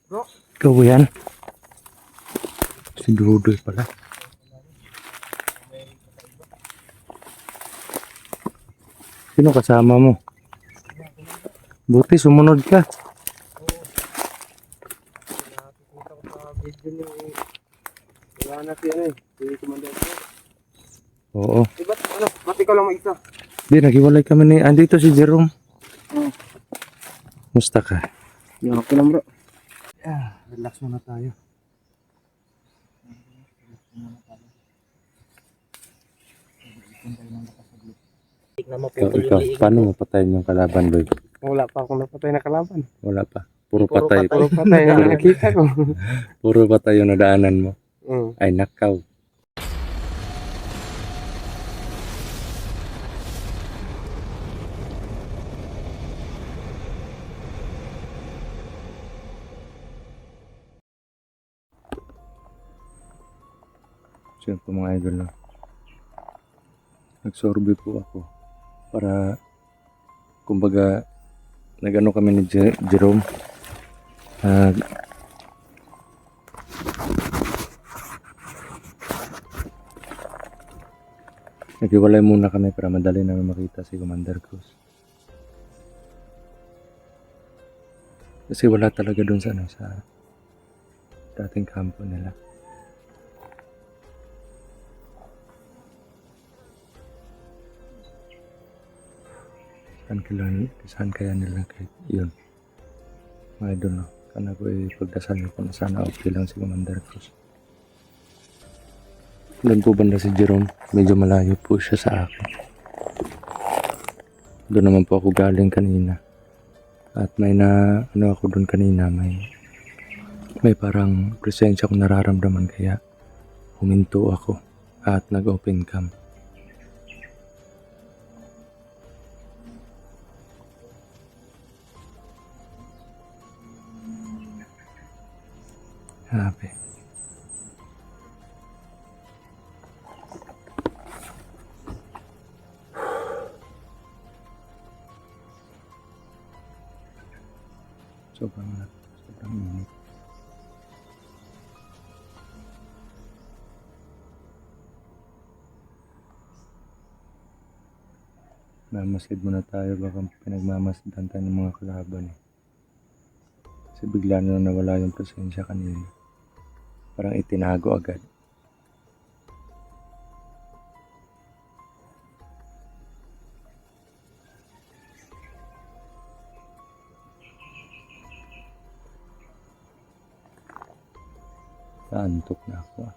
Bro, Ikaw ba yan? Si Dudoy pala. Sino kasama mo? Buti sumunod ka. nakikita ko sa video niyo eh. Wala na si ano eh. Si Commander ko. Oo. Eh, ba't ano? Ba't ikaw lang mag-isa? Di, naghiwalay kami ni... Andito si Jerome. Musta ka? Yeah, okay lang bro. Relax muna tayo. Tignan mo Ikaw, paano mo patayin yung kalaban, boy? Wala pa akong napatay na kalaban. Wala pa. Puro patay. Puro patay na nakikita ko. Puro patay yung nadaanan mo. Mm. Ay, nakaw. So yun po mga idol, no? Nagsorbe po ako para kumbaga nagano kami ni Jerome. Naghiwalay muna kami para madali namin makita si Commander Cruz. Kasi wala talaga doon sa ano, sa dating kampo nila. Saan kaya nila kahit yun. Mga idol, no? Sana ko ipagdasal niyo po na sana okay lang si Commander Cruz. Doon po banda si Jerome, medyo malayo po siya sa akin. Doon naman po ako galing kanina. At may ano ako doon kanina, may parang presensya kong nararamdaman kaya huminto ako at nag-open cam. Sabi. Sobrang init. Mamasid muna tayo, baka pinagmamasidhan tayo ng mga kalaban eh. Kasi bigla na nawala yung presensya kanina. Parang itinago agad. Naantok na ako ah.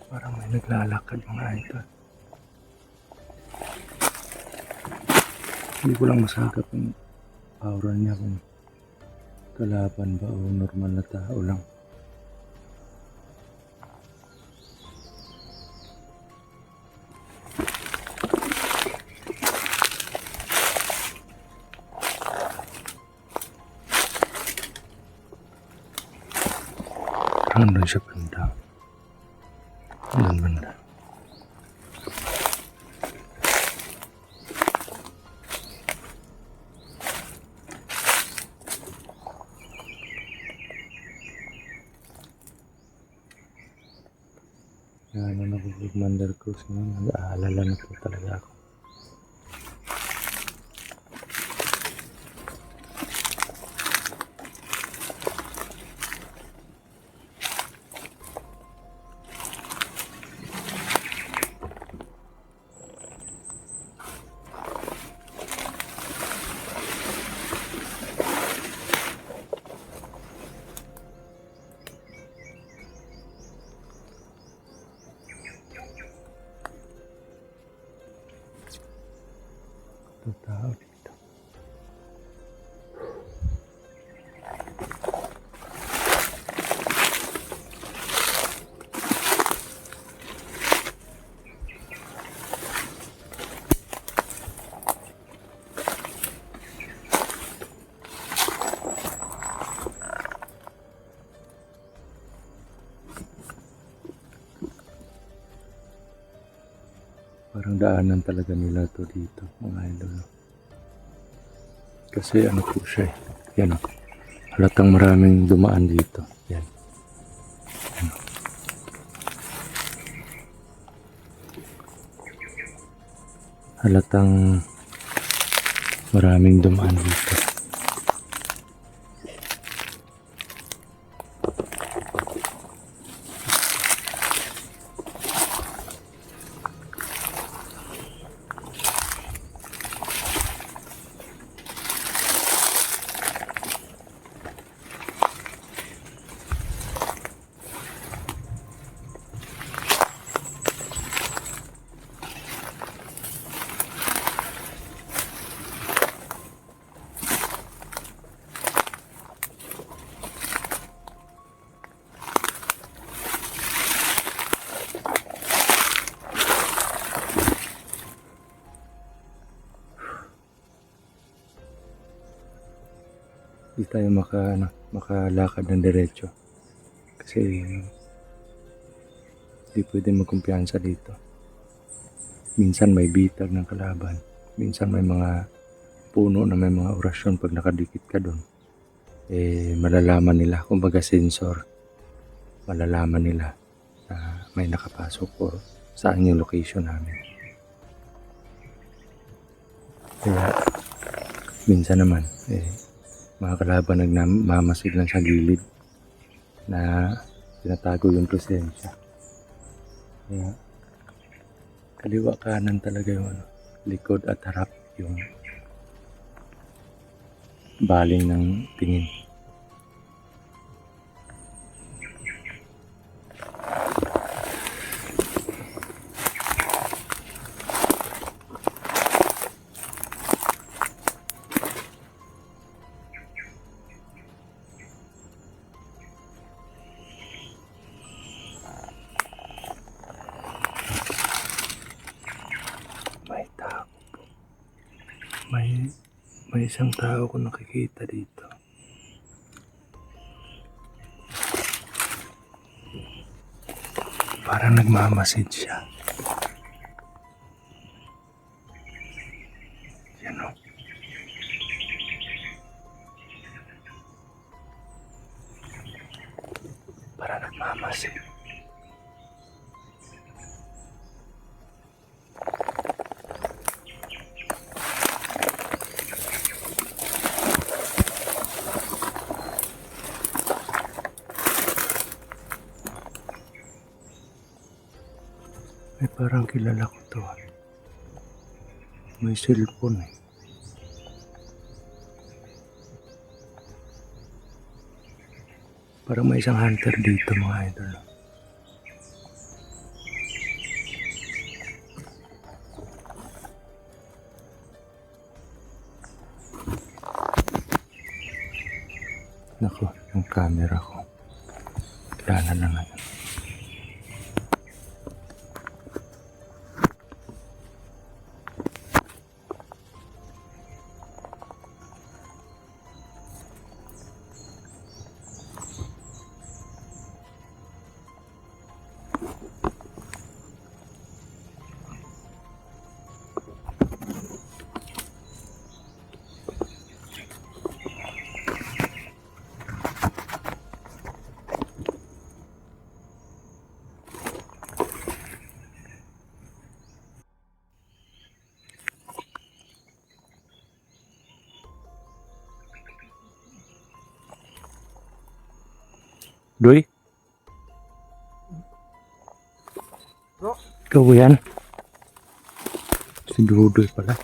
Parang may naglalakad mga idol. Hindi ko lang masagap yung aura niya kung kalaban ba o normal na tao lang. Parang doon siya banda. Doon banda. Yan, ako si Commander Cruz ngayon. Nag-aalala na po talaga ako. Tao dito. Parang daanan talaga nila to dito, mga idol. Kasi ano po siya eh. Yan o. Halatang maraming dumaan dito. Yan. Yan. Halatang maraming dumaan dito. Hindi tayo makalakad ng diretso. Kasi hindi pwede magkumpiyansa dito. Minsan may bitag ng kalaban. Minsan may mga puno na may mga orasyon pag nakadikit ka doon. Malalaman nila, kumbaga sensor. Malalaman nila na may nakapasok o saan yung location namin. Kaya minsan naman, mga kalaban nagmamasid lang sa gilid na tinatago yung presensya. Kaya kaliwa kanan talaga yung likod at harap yung baling ng tingin. May tao po. May isang tao ko nakikita dito. Parang nagmamasid siya. Yan o. Parang nagmamasid. May parang kilala ko to. May cellphone eh. Parang may isang hunter dito, mga idol. Naku, yung camera ko. Kailangan na ngayon. Doy? Bro, Ikaw ba yan? Si Dudoy pala.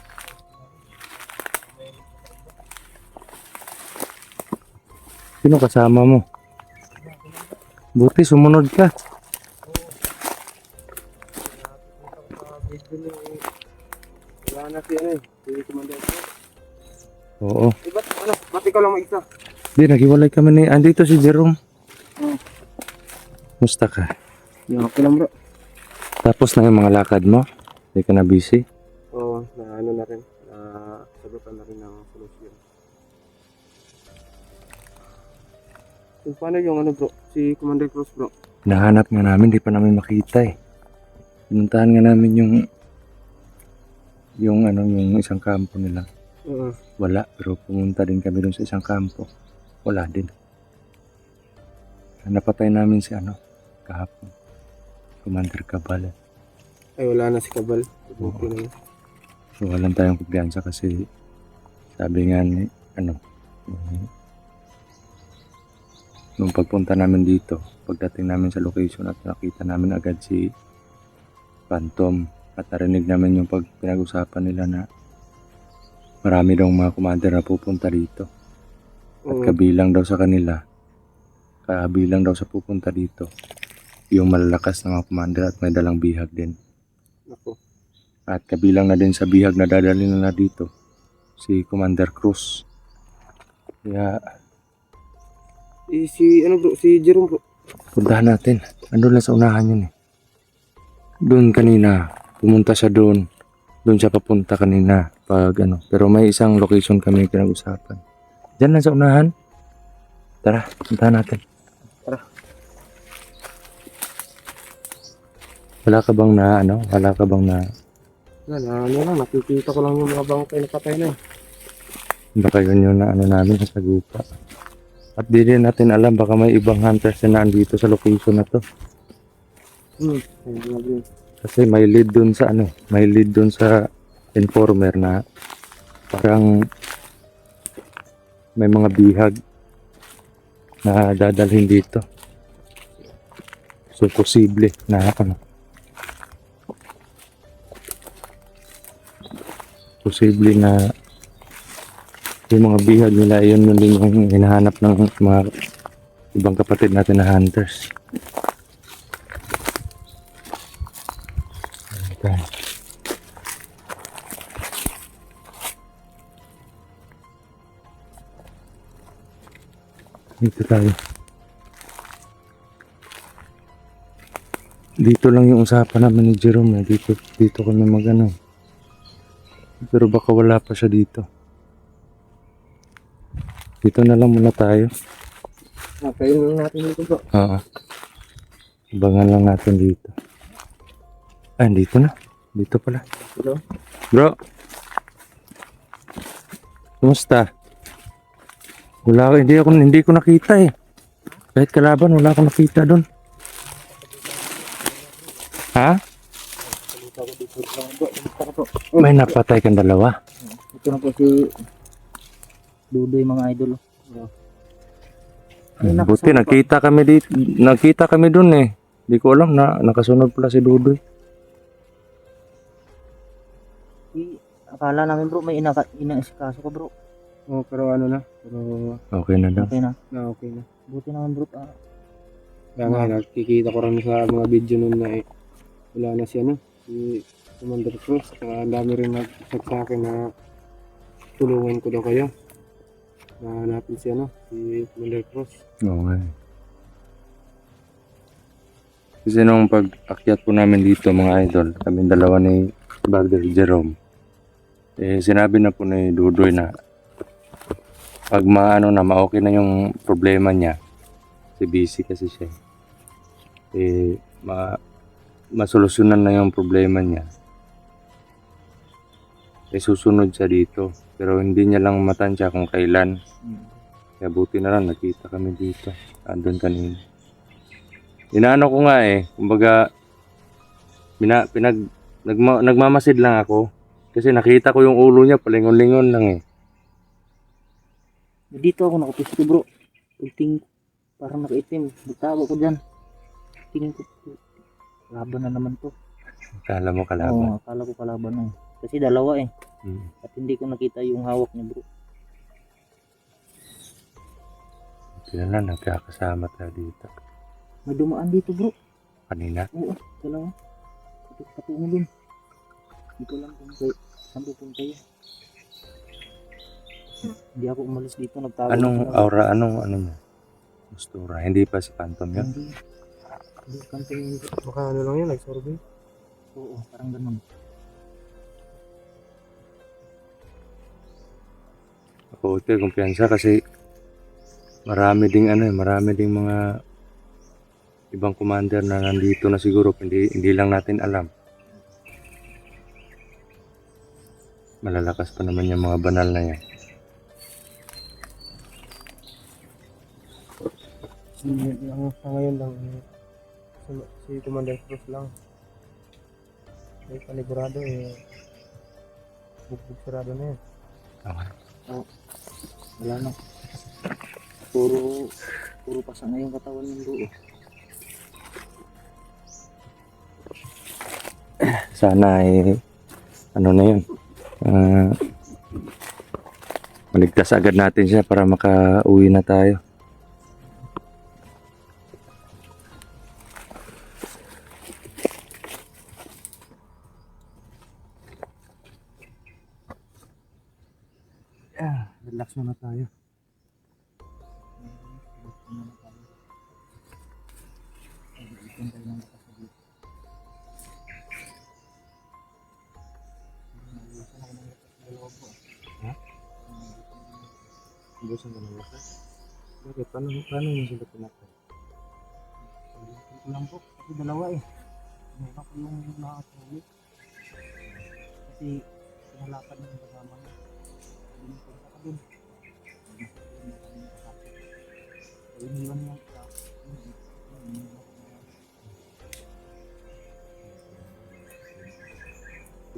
Sino kasama mo? Buti sumunod ka. nakita ko sa video niyo wala na si si Commander Cruz. Oo. Ba't ba't ikaw lang mag-isa? Di, naghiwalay kami ni... Andito si Jerome. Musta ka? Yeah, okay lang bro. Tapos na yung mga lakad mo? Hindi ka na busy? Oo, na ano na rin. Sagutan na rin ng solusyon. Kung paano yung ano bro? Si Commander Cruz bro. Nahanap nga namin, di pa namin makita eh. Pinuntahan nga namin yung yung ano, yung isang kampo nila. Oo. Wala, pero pumunta din kami doon sa isang kampo. Wala din. Napatay namin si ano, kahapon. Commander Cabal. Ay, wala na si Kabal. Buti na yun. So, walang tayong kumpiyansa kasi sabi nga ni, ano, nung pagpunta namin dito, pagdating namin sa location at nakita namin agad si Phantom at narinig namin yung pinag-usapan nila na marami daw mga commander na pupunta dito. At Oo. kabilang daw sa kanila, kabilang daw sa pupunta dito, yung malalakas na mga commander at may dalang bihag din. Ako. At kabilang na din sa bihag na dadalhin na dito, si Commander Cruz. Kaya Si ano bro, si Jerome bro. puntahan natin. Andun lang sa unahan yun eh. Doon kanina, pumunta siya doon. Doon siya papunta kanina pag ano. Pero may isang location kami pinag-usapan. Diyan lang sa unahan. Tara, puntahan natin. Tara. Wala ka bang na ano? Wala ka bang na Wala, ano lang, nakikita ko lang yung mga bangkay na patay na eh. baka yun yung na ano namin sa sagupa. At di rin natin alam baka may ibang hunters na nandito sa location na to. Ayun nga bro. Kasi may lead dun sa ano, may lead dun sa informer na parang may mga bihag na dadalhin dito. So posible na ano, posible na yung mga bihag nila yun din yung hinahanap ng mga ibang kapatid natin na hunters. Okay. Dito tayo. Dito lang yung usapan namin ni Jerome. Dito kami magano. Pero baka wala pa siya dito. Dito na lang muna tayo. Kayo lang natin dito bro. Oo. Abangan lang natin dito. Ah, dito na. Dito pala. Bro. Bro. Kumusta? Hindi ko nakita eh. Kahit kalaban, wala akong nakita doon. Ha? May napatay kang dalawa. Ito na po si Dudoy mga idol. Buti nakita kami dito. Nakita kami doon eh. Hindi ko alam na nakasunod pala si Dudoy. Akala namin bro may inaasikaso ko bro. Oh, pero ano na. Pero Okay na daw. Okay na. okay na. Buti naman bro. Kaya nga, nakikita ko rin sa mga video nun na eh, wala na si ano, si Commander Cruz. Saka ang dami rin nag-chat sa akin na tulungan ko daw kayo. Na hanapin si ano, si Commander Cruz. Okay. Kasi nung pag-akyat po namin dito mga idol, kami dalawa ni Brother Jerome, eh sinabi na po ni Dudoy na pag ma-okay na yung problema niya, si busy kasi siya, eh masolusyonan na yung problema niya, eh susunod siya dito. Pero hindi niya lang matansya kung kailan. Kaya buti na lang nakita kami dito. Andun kanina. Inaano ko nga eh. Kumbaga, nagmamasid lang ako. Kasi nakita ko yung ulo niya, palingon-lingon lang eh. Dito ako nakapisto bro. Tingin parang nakaitim. Bitawa ko dyan. Tingin ko laban na naman to. Akala mo Oo, kalaban. akala ko kalaban na eh. Kasi dalawa eh. Hmm. At hindi ko nakita yung hawak niya bro. Sila lang, nagkakasama tayo dito. May dumaan dito bro. Kanina. Oo, dalawa. Patungo dun. Hindi ko lang kung saan pupunta yun. Hindi ako umalis dito. Nagtago Anong lang ako. aura, anong ano mo? Mustura. Hindi pa si Phantom yun? Hindi. Hindi kanto yun. Baka ano lang yun, nag-survey. Oo, parang ganun. Ako ito, kumpiyansa kasi marami ding mga ibang commander na nandito na siguro, hindi lang natin alam. Malalakas pa naman yung mga banal na yan. Sa ngayon lang, si Commander Cruz lang. May panigurado bugbog sarado na yan. Okay. Wala na. Puro pasa na yung katawan ng buo. Sana ay ano na yun. Maligtas agad natin siya para makauwi na tayo. Relax muna tayo. Ubusan ka ng lakas. Bakit? Paano mo sila pinatay? Hindi ko lang po. Kasi dalawa eh. Hindi ko yung nakasulit. Kasi pinalakad ng kasama niya. Hindi ko sa dun. So iniwan niya siya.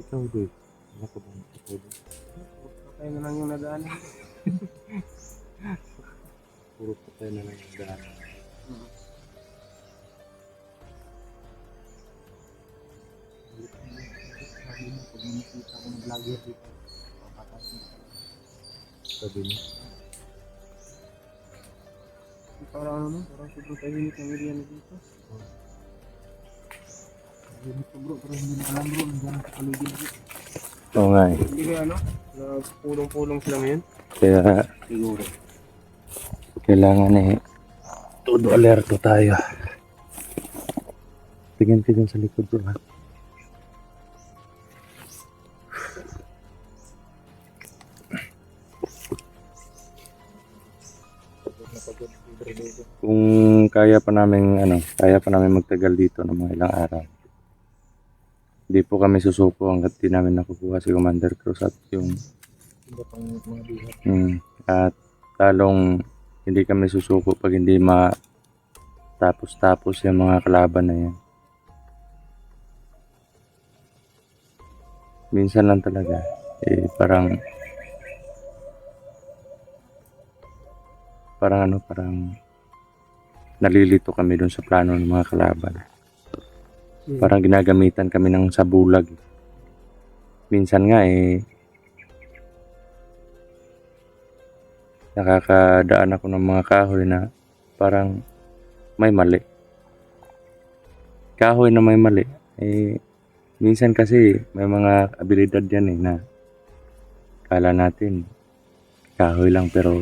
Ikaw, Doy. Ano ka bang ikaw, Doy? Patay na lang yung nadaanan. Puro patay na lang yung daan. Sabi niya, pag nakita ko ng vlogger dito, papatayin ko. Sabi niya. Parang ano, parang sobrang tahimik ng area na dito. Tahimik ko bro, pero hindi na alam bro, nandiyan sa paligid bro. Oo nga eh. Hindi kaya ano, pulong-pulong sila ngayon. Kaya Siguro. kailangan eh todo alerto tayo. Tingnan ka dyan sa likod, bro, ha? Kung kaya pa namin magtagal dito ng mga ilang araw. Hindi po kami susuko hanggat di namin nakukuha si Commander Cruz at yung Iba pang mga bihat. at talong hindi kami susuko pag hindi matapos-tapos yung mga kalaban na yan. Minsan lang talaga parang nalilito kami dun sa plano ng mga kalaban. Parang ginagamitan kami ng sabulag. Minsan nga nakakadaan ako ng mga kahoy na parang may mali. Kahoy na may mali. Minsan kasi may mga abilidad yan na kala natin kahoy lang pero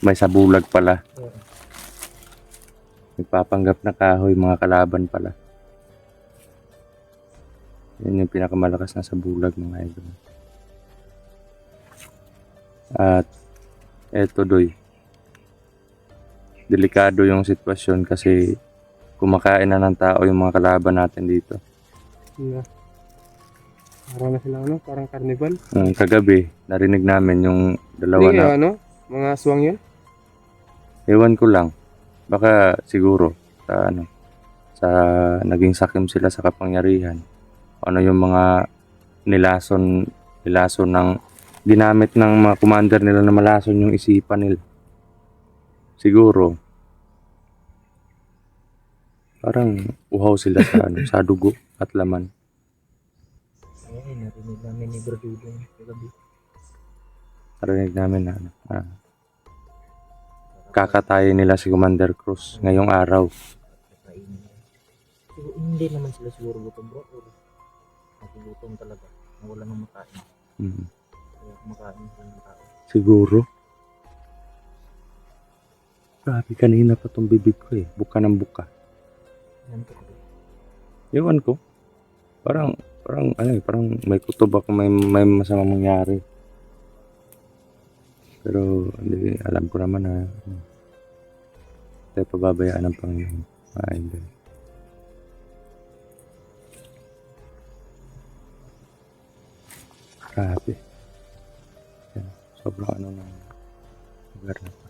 may sabulag pala. Nagpapanggap na kahoy, mga kalaban pala. Yan yung pinakamalakas na sabulag, mga idol. At eto, Doy. Delikado yung sitwasyon kasi kumakain na ng tao yung mga kalaban natin dito. Yeah. Parang na sila ano, parang carnival. Kagabi, narinig namin yung dalawa Hindi na... kaya ano, mga aswang yun. Ewan ko lang. Baka siguro sa naging sakim sila sa kapangyarihan. Ano yung mga nilason ng ginamit ng mga commander nila na malason yung isipan nila. Siguro parang uhaw sila sa sa dugo at laman. Ay, narinig namin ni Bro Dudong kagabi. Narinig namin na kakatayin nila si Commander Cruz ngayong araw. Kakainin nila. Siguro, hindi naman sila siguro gutom bro. Or nagugutom talaga. Nawala ng makain. Kaya kumakain sila ng tao. Siguro. Grabe, kanina pa tong bibig ko buka ng buka. Yan po. Ewan ko. Parang may kutob ako, may masamang mangyari. Pero hindi, alam ko naman na tayo pababayaan ng Panginoon. Idol. Grabe. Yan. Sobrang ano ng lugar na to.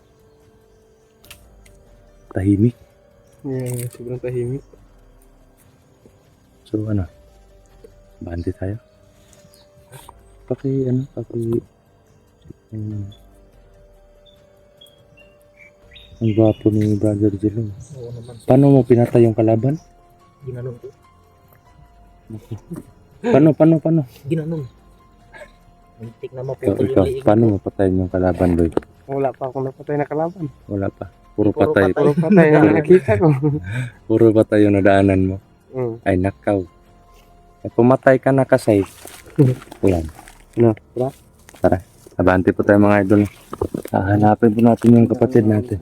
Tahimik. Yeah, sobrang tahimik. So ano, bandi tayo. Ang gwapo ni Brother Jello. Oo naman. Paano mo pinatay yung kalaban? Ginanon ko. Paano? Ginanon. Muntik na Ikaw, maputol ikaw, yung liig. paano mo patayin yung kalaban, boy? Wala pa akong napatay na kalaban. Wala pa. Puro Puro patay. patay. Puro patay na nakita ko. Puro patay yung nadaanan mo. Ay, nakaw. Ay, pumatay ka na kasay. Yan. Ano? Tara. Abante po tayo mga idol. Hahanapin po natin yung kapatid natin.